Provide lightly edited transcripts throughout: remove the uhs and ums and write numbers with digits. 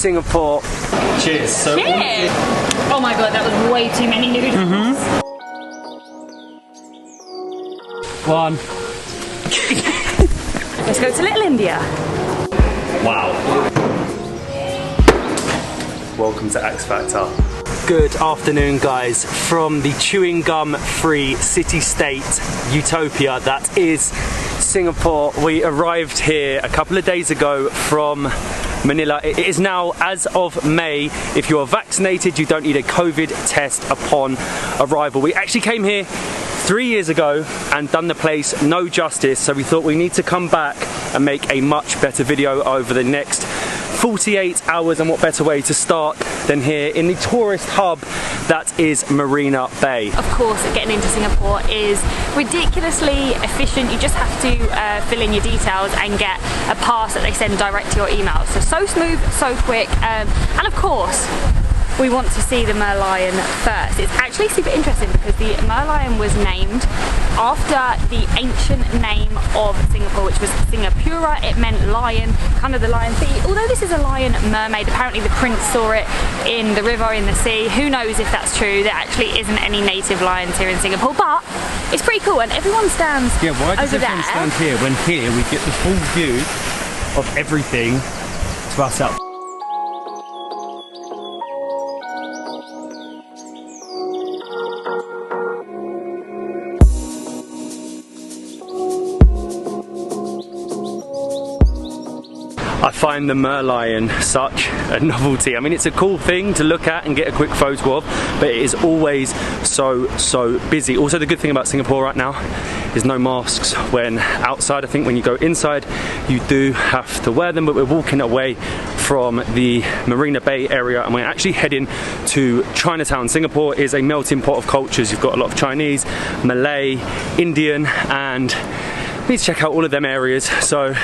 Singapore. Cheers. So cheers! Oh my god, that was way too many noodles. One. Let's go to Little India. Wow. Welcome to X Factor. Good afternoon, guys, from the chewing gum free city-state utopia that is Singapore. We arrived here a couple of days ago from Manila. It is now, as of May, if you are vaccinated, you don't need a COVID test upon arrival. We actually came here 3 years ago and done the place no justice, so we thought we need to come back and make a much better video over the next 48 hours, and what better way to start than here in the tourist hub that is Marina Bay. Of course, getting into Singapore is ridiculously efficient. You just have to fill in your details and get a pass that they send direct to your email. So smooth, so quick, and of course, we want to see the merlion first. It's actually super interesting because the merlion was named after the ancient name of Singapore, which was Singapura. It meant lion, kind of the lion city. Although this is a lion mermaid, apparently the prince saw it in the river, in the sea. Who knows if that's true? There actually isn't any native lions here in Singapore, but it's pretty cool, and everyone stands over there. Yeah, why does everyone stand here when here we get the full view of everything to ourselves? I find the merlion such a novelty. I mean, it's a cool thing to look at and get a quick photo of, but it is always so busy. Also, the good thing about Singapore right now is no masks when outside. I think when you go inside, you do have to wear them, but we're walking away from the Marina Bay area and we're actually heading to Chinatown. Singapore is a melting pot of cultures. You've got a lot of Chinese, Malay, Indian, and we need to check out all of them areas. So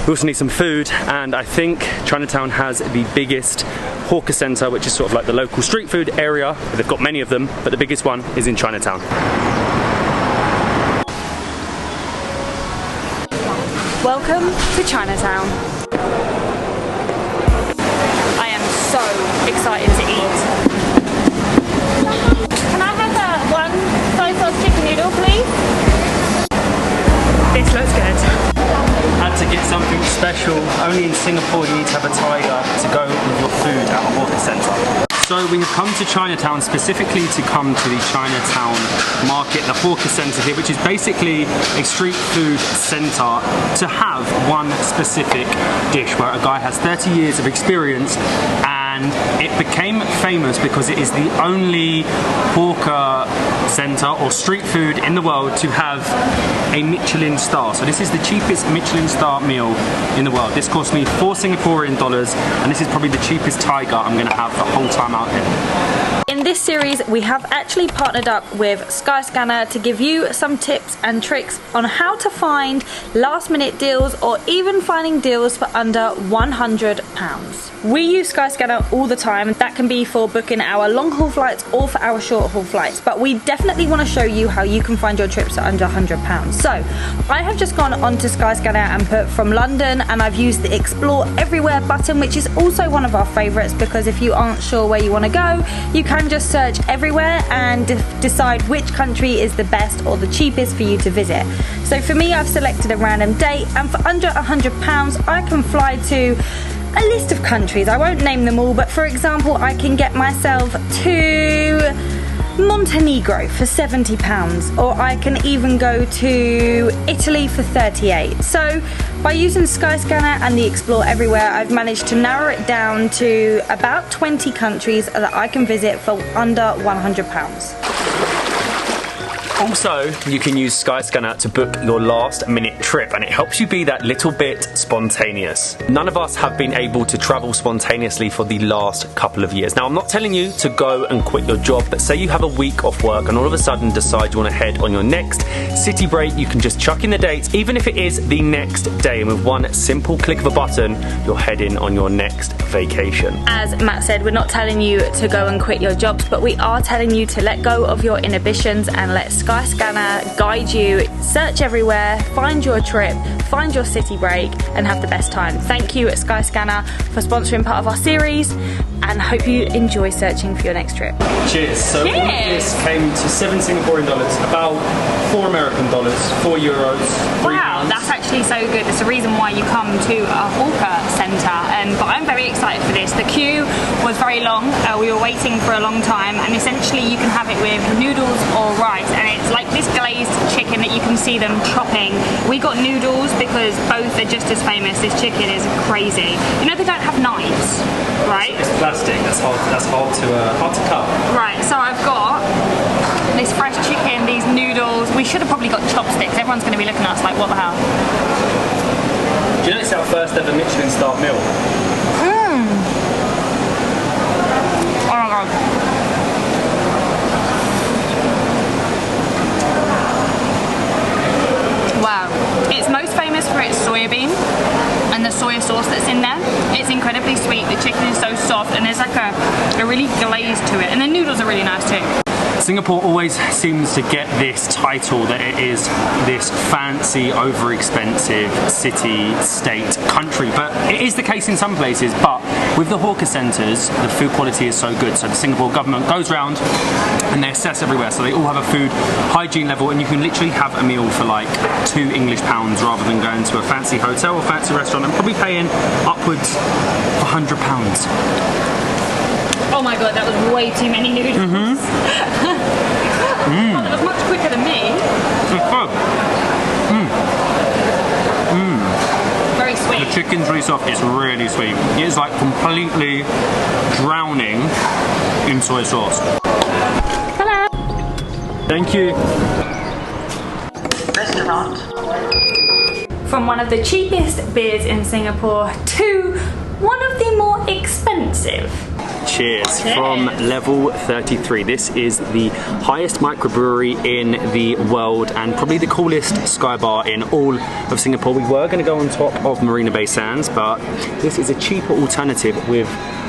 we also need some food, and I think Chinatown has the biggest hawker centre, which is sort of like the local street food area. They've got many of them, but the biggest one is in Chinatown. Welcome to Chinatown. I am so excited to eat. Can I have one soy sauce chicken noodle, please? This looks good. Had to get something special. Only in Singapore you need to have a tiger to go with your food at a hawker centre. So we have come to Chinatown specifically to come to the Chinatown market, the hawker centre here, which is basically a street food centre to have one specific dish where a guy has 30 years of experience, and it became famous because it is the only hawker centre or street food in the world to have a Michelin star. So this is the cheapest Michelin star meal in the world. This cost me 4 Singaporean dollars, and this is probably the cheapest tiger I'm going to have the whole time out here. In this series, we have actually partnered up with Skyscanner to give you some tips and tricks on how to find last-minute deals or even finding deals for under £100. We use Skyscanner all the time. That can be for booking our long-haul flights or for our short-haul flights, but we definitely want to show you how you can find your trips at under £100. So I have just gone onto Skyscanner and put from London, and I've used the Explore Everywhere button, which is also one of our favourites, because if you aren't sure where you want to go, you can just search everywhere and decide which country is the best or the cheapest for you to visit. So for me, I've selected a random date, and for under £100 I can fly to a list of countries. I won't name them all, but for example, I can get myself to Montenegro for £70, or I can even go to Italy for £38. So by using Skyscanner and the Explore Everywhere, I've managed to narrow it down to about 20 countries that I can visit for under £100. Also, you can use Skyscanner to book your last-minute trip, and it helps you be that little bit spontaneous. None of us have been able to travel spontaneously for the last couple of years. Now, I'm not telling you to go and quit your job, but say you have a week off work and all of a sudden decide you want to head on your next city break, you can just chuck in the dates, even if it is the next day, and with one simple click of a button, you're heading on your next vacation. As Matt said, we're not telling you to go and quit your jobs, but we are telling you to let go of your inhibitions and let Skyscanner guide you, search everywhere, find your trip, find your city break, and have the best time. Thank you Skyscanner for sponsoring part of our series, and hope you enjoy searching for your next trip. Cheers. So Cheers. all of this came to $7 Singaporean, about $4 American, €4, Wow, £3. that's actually so good. There's a reason why you come to a hawker centre, but I'm very excited for this. The queue was very long. We were waiting for a long time, and essentially you can have it with noodles or rice, and it's like this glazed chicken that you can see them chopping. We got noodles because both are just as famous. This chicken is crazy. You know they don't have knives, right? It's plastic. That's hard to cut. Right. So I've got this fresh chicken, these noodles. We should have probably got chopsticks. Everyone's going to be looking at us like, what the hell? Do you know it's our first ever Michelin star meal? Oh my god. Wow. It's most famous for its soya bean and the soya sauce that's in there. It's incredibly sweet. The chicken is so soft, and there's like a really glaze to it. And the noodles are really nice too. Singapore always seems to get this title that it is this fancy, over-expensive city, state, country, but it is the case in some places. But with the hawker centres, the food quality is so good. So the Singapore government goes round and they assess everywhere. So they all have a food hygiene level, and you can literally have a meal for like £2 English rather than going to a fancy hotel or fancy restaurant and probably paying upwards of £100. Oh my god, that was way too many noodles. Oh, that was much quicker than me. Very sweet. The chicken's really soft, it's really sweet. It is like completely drowning in soy sauce. Hello. Thank you. Restaurant. From one of the cheapest beers in Singapore to one of the more expensive. Cheers. From level 33. This is the highest microbrewery in the world and probably the coolest sky bar in all of Singapore. We were going to go on top of Marina Bay Sands, but this is a cheaper alternative with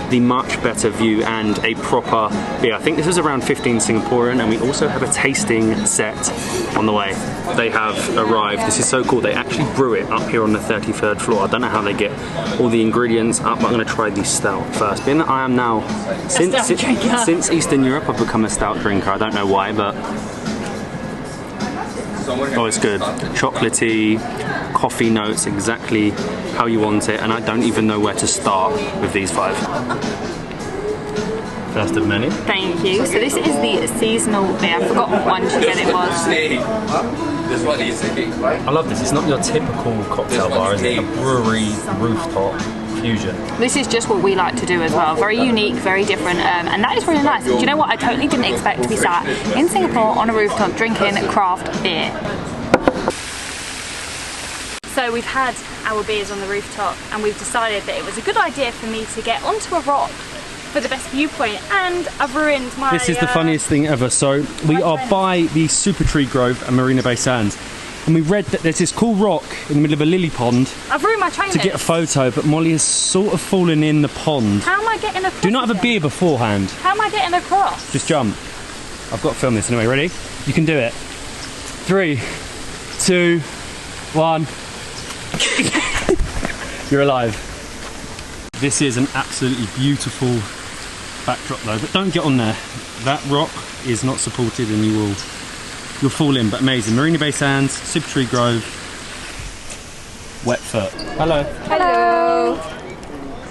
the much better view and a proper beer. I think this was around 15 Singaporean, and we also have a tasting set on the way. They have arrived. This is so cool. They actually brew it up here on the 33rd floor. I don't know how they get all the ingredients up, but I'm going to try the stout first. Being that I am now, since Eastern Europe, I've become a stout drinker. I don't know why, but oh, it's good. Chocolatey, coffee notes, exactly how you want it, and I don't even know where to start with these 5. First of many. Thank you. So this is the seasonal beer. I've forgotten what one she said it was. I love this. It's not your typical cocktail bar, is it? A brewery rooftop fusion. This is just what we like to do as well. Very unique, very different, and that is really nice. Do you know what? I totally didn't expect to be sat in Singapore on a rooftop drinking craft beer. So we've had our beers on the rooftop, and we've decided that it was a good idea for me to get onto a rock for the best viewpoint, and I've ruined my... This is the funniest thing ever. So we are by the Super Tree Grove at Marina Bay Sands, and we read that there's this cool rock in the middle of a lily pond. I've ruined my trainers. To get a photo, but Molly has sort of fallen in the pond. How am I getting across? Do not have a beer beforehand. How am I getting across? Just jump. I've got to film this anyway. Ready? You can do it. 3, 2, 1. You're alive. This is an absolutely beautiful backdrop though, but don't get on there. That rock is not supported and you'll fall in, but amazing. Marina Bay Sands, Super Tree Grove, wet foot. Hello. Hello.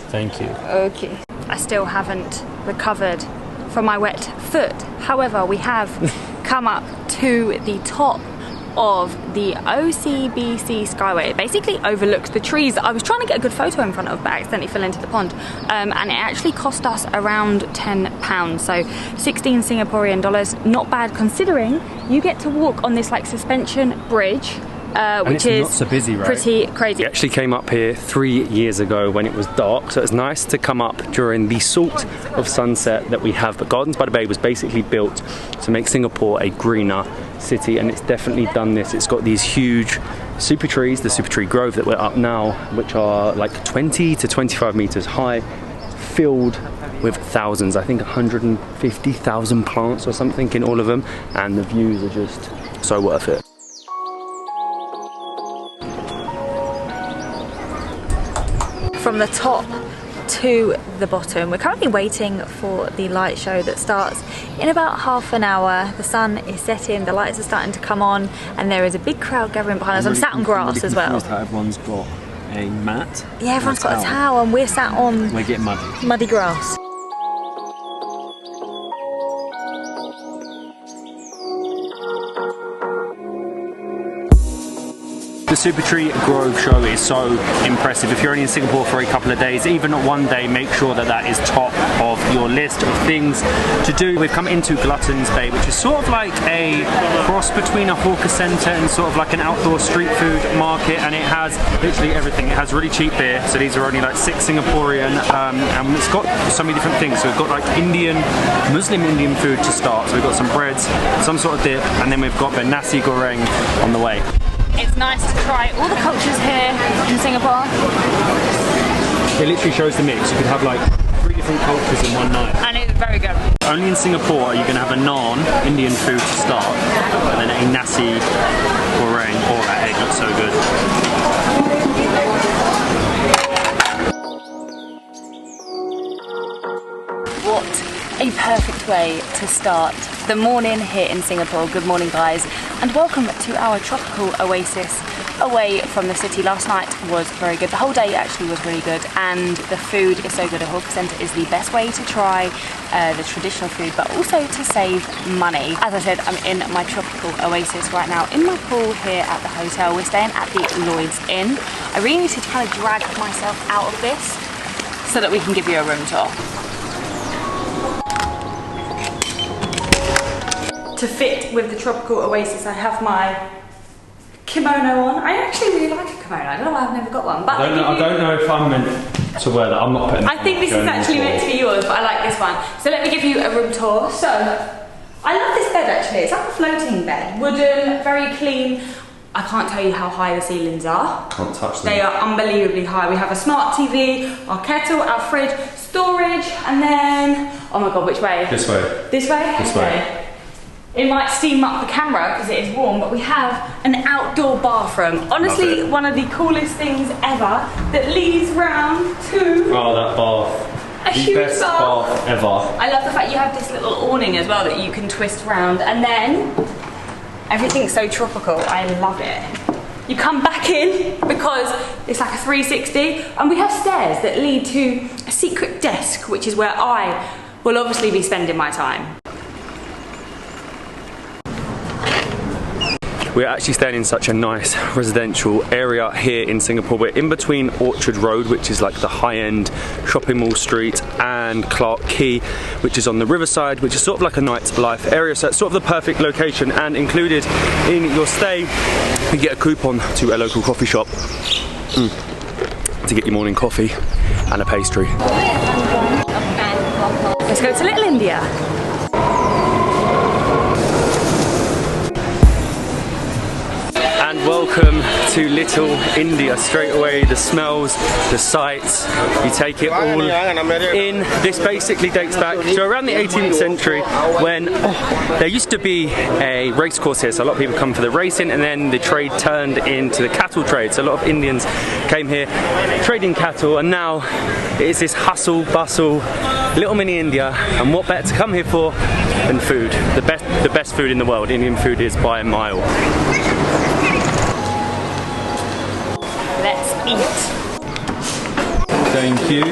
Thank you. Okay. I still haven't recovered from my wet foot. However, we have come up to the top of the OCBC Skyway. It basically overlooks the trees that I was trying to get a good photo in front of, but accidentally fell into the pond. And it actually cost us around £10, so 16 Singaporean dollars. Not bad considering you get to walk on this like suspension bridge, which is not so busy, right? Pretty crazy. We actually came up here 3 years ago when it was dark, so it's nice to come up during the sort of sunset that we have. But Gardens by the Bay was basically built to make Singapore a greener city, and it's definitely done this. It's got these huge super trees, the Super Tree Grove that we're up now, which are like 20 to 25 meters high. filled with thousands, I think 150,000 plants or something in all of them, and the views are just so worth it. From the top to the bottom. We're currently waiting for the light show that starts in about half an hour. The sun is setting, the lights are starting to come on, and there is a big crowd gathering behind us. I'm sat on grass as well. How everyone's got a mat. Yeah, everyone's got a towel, and we're sat on we're getting muddy grass. The Super Tree Grove show is so impressive. If you're only in Singapore for a couple of days, even one day, make sure that that is top of your list of things to do. We've come into Gluttons Bay, which is sort of like a cross between a hawker centre and sort of like an outdoor street food market, and it has literally everything. It has really cheap beer, so these are only like 6 Singaporean, and it's got so many different things. So we've got like Muslim Indian food to start. So we've got some breads, some sort of dip, and then we've got the nasi goreng on the way. It's nice to try all the cultures here in Singapore. It literally shows the mix. You could have like 3 different cultures in one night. And it's very good. Only in Singapore are you going to have a naan, Indian food to start, and then a nasi goreng. Oh, that egg looks so good. What a perfect way to start the morning here in Singapore. Good morning, guys, and welcome to our tropical oasis away from the city. Last night was very good. The whole day actually was really good, and the food is so good. A hawker centre is the best way to try the traditional food, but also to save money. As I said, I'm in my tropical oasis right now in my pool here at the hotel. We're staying at the Lloyd's Inn. I really need to kind of drag myself out of this so that we can give you a room tour. To fit with the tropical oasis, I have my kimono on. I actually really like a kimono. I don't know why I've never got one, but I don't know if I'm meant to wear that. I'm not putting. I think this is actually meant to be yours, but I like this one. So let me give you a room tour. So I love this bed actually. It's like a floating bed, wooden, very clean. I can't tell you how high the ceilings are. Can't touch them. They are unbelievably high. We have a smart TV, our kettle, our fridge, storage, and then oh my god, which way? This way. This way? This way. It might steam up the camera because it is warm, but we have an outdoor bathroom. Honestly, one of the coolest things ever that leads round to... Oh, that bath. A huge best bath ever. I love the fact you have this little awning as well that you can twist round, and then everything's so tropical. I love it. You come back in because it's like a 360, and we have stairs that lead to a secret desk, which is where I will obviously be spending my time. We're actually staying in such a nice residential area here in Singapore. We're in between Orchard Road, which is like the high-end shopping mall street, and Clarke Quay, which is on the riverside, which is sort of like a nightlife area. So it's sort of the perfect location, and included in your stay, you get a coupon to a local coffee shop to get your morning coffee and a pastry. Let's go to Little India. And welcome to Little India. Straight away, the smells, the sights, you take it all in. This basically dates back to around the 18th century when there used to be a race course here, so a lot of people come for the racing, and then the trade turned into the cattle trade. So a lot of Indians came here trading cattle, and now it's this hustle bustle, little mini India, and what better to come here for than food? The best food in the world. Indian food is by a mile. Let's eat. Thank you.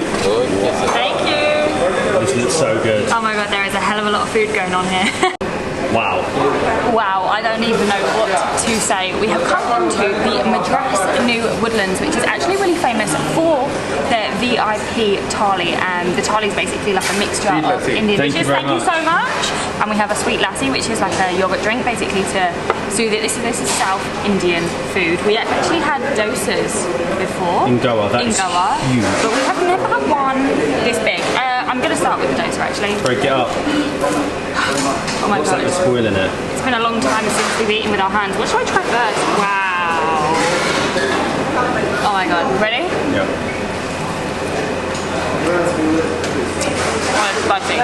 Thank you. This looks so good. Oh my god, there is a hell of a lot of food going on here. Wow. Wow, I don't even know what to say. We have come to the Madras New Woodlands, which is actually really famous for their VIP thali, and the thali is basically like a mixture of Indian dishes. Thank you so much. And we have a sweet lassi, which is like a yogurt drink, basically to soothe it. This is South Indian food. We actually had dosas before. In Goa, that's huge. But we have never had one this big. I'm going to start with the dosa actually. Break it up. Oh my god. What's like spoiling it? It's been a long time since we've eaten with our hands. What should I try first? Wow. Oh my god. Ready? Yeah. it's spicy.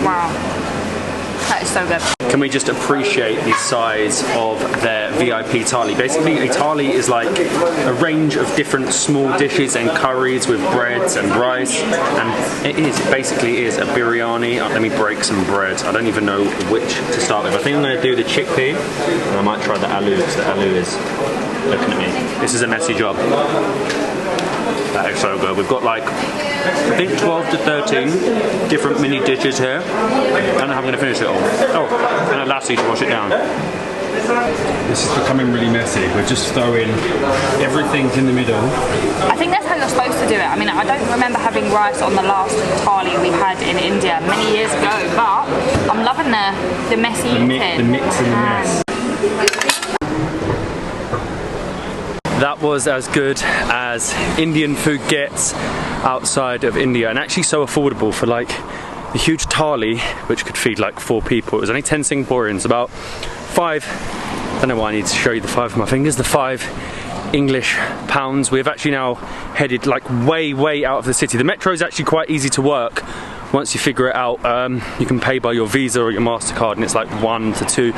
Wow. That is so good. Can we just appreciate the size of their VIP thali? Basically, a thali is like a range of different small dishes and curries with breads and rice, and it basically is a biryani. Let me break some bread. I don't even know which to start with. I think I'm going to do the chickpea, and I might try the aloo, because the aloo is looking at me. This is a messy job. That is so good. We've got like, I think 12 to 13 different mini dishes here. I don't know how I'm going to finish it all. Oh, and a lassi to wash it down. This is becoming really messy. We're just throwing everything in the middle. I think that's how you're supposed to do it. I mean, I don't remember having rice on the last thali we had in India many years ago, but I'm loving the messy The mix and the mess. That was as good as Indian food gets outside of India, and actually so affordable for like a huge thali, which could feed like 4 people. It was only 10 Singaporeans, about 5, I don't know why I need to show you the 5 with my fingers, the 5 English pounds. We've actually now headed like way out of the city. The metro is actually quite easy to work. Once you figure it out, you can pay by your Visa or your MasterCard, and it's like 1 to 2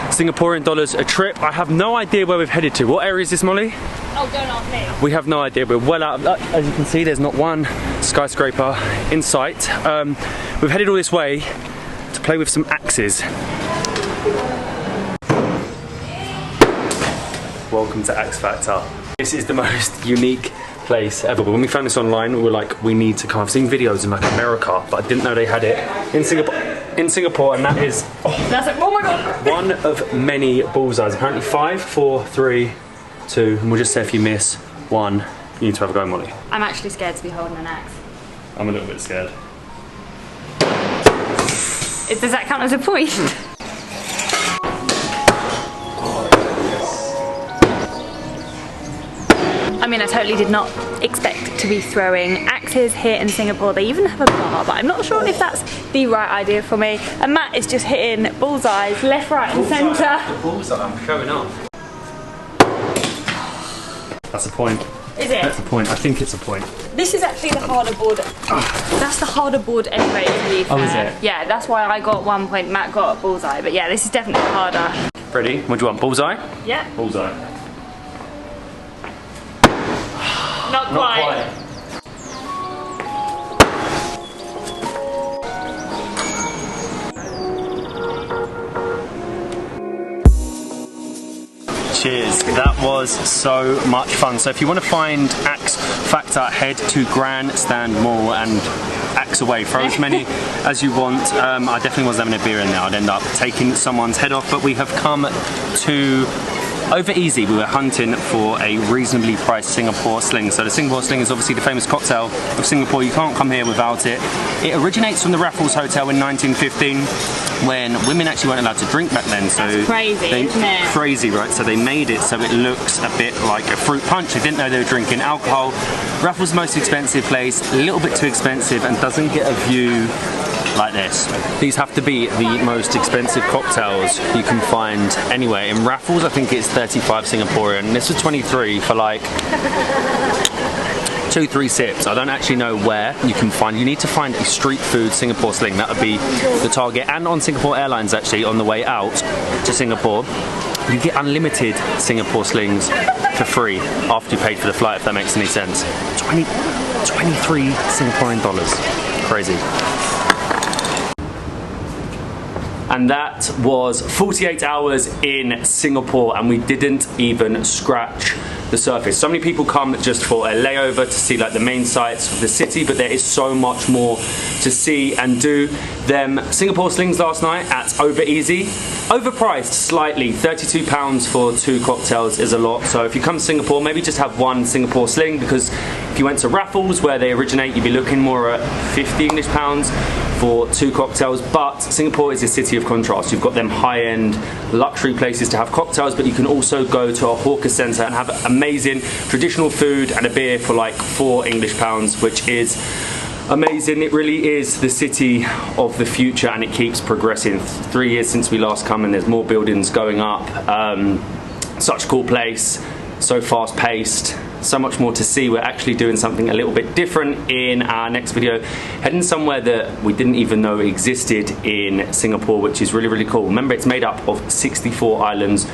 Singaporean dollars a trip. I have no idea where we've headed to. What area is this, Molly? Oh, don't ask me. We have no idea. We're well out of, as you can see, there's not one skyscraper in sight. We've headed all this way to play with some axes. Welcome to Axe Factor. This is the most unique place ever. But when we found this online, we were like, we need to come. I've seen videos in like America, but I didn't know they had it in Singapore, and that is That's it. Oh my god. one of many bullseyes. Apparently 5, 4, 3, 2, and we'll just say if you miss 1, you need to have a go, Molly. I'm actually scared to be holding an axe. I'm a little bit scared. Does that count as a point? I mean, I totally did not expect to be throwing axes here in Singapore. They even have a bar, but I'm not sure if that's the right idea for me. And Matt is just hitting bullseyes left, right and centre. Bullseye, I'm showing off. That's a point. Is it? That's a point. I think it's a point. This is actually the harder board. That's the harder board anyway, to be fair. Oh, is it? Yeah, that's why I got 1 point, Matt got a bullseye. But yeah, this is definitely harder. Ready? What do you want? Bullseye? Yeah. Bullseye. Not quite. Cheers. That was so much fun. So if you want to find Axe Factor, head to Grandstand Mall and axe away. Throw as many as you want. I definitely wasn't having a beer in there. I'd end up taking someone's head off, but we have come to Over Easy. We were hunting for a reasonably priced Singapore sling. So the Singapore sling is obviously the famous cocktail of Singapore. You can't come here without it. It originates from the Raffles Hotel in 1915 when women actually weren't allowed to drink back then. So that's crazy, isn't it? Crazy, right? So they made it so it looks a bit like a fruit punch. They didn't know they were drinking alcohol. Raffles' most expensive place, a little bit too expensive and doesn't get a view like this. These have to be the most expensive cocktails you can find anywhere. In Raffles, I think it's 35 Singaporean. This was 23 for like 2-3 sips. I don't actually know where you can find. You need to find a street food Singapore sling. That would be the target. And on Singapore Airlines, actually, on the way out to Singapore, you get unlimited Singapore slings for free after you paid for the flight, if that makes any sense. 23 Singaporean dollars. Crazy. And that was 48 hours in Singapore, and we didn't even scratch the surface. So many people come just for a layover to see like the main sights of the city, but there is so much more to see and do. Them Singapore slings last night at Over Easy, overpriced slightly. £32 for 2 cocktails is a lot. So if you come to Singapore, maybe just have 1 Singapore sling, because if you went to Raffles where they originate, you'd be looking more at £50 English for 2 cocktails. But Singapore is a city of contrast. You've got them high-end luxury places to have cocktails, but you can also go to a hawker centre and have amazing traditional food and a beer for like £4 English, which is amazing. It really is the city of the future, and it keeps progressing. 3 years since we last come, and there's more buildings going up. Such a cool place, so fast-paced, so much more to see. We're actually doing something a little bit different in our next video, heading somewhere that we didn't even know existed in Singapore, which is really, really cool. Remember, it's made up of 64 islands,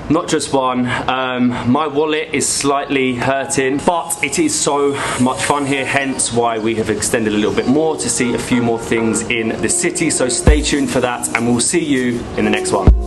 not just one. My wallet is slightly hurting, but it is so much fun here, hence why we have extended a little bit more to see a few more things in the city. So stay tuned for that, and we'll see you in the next one.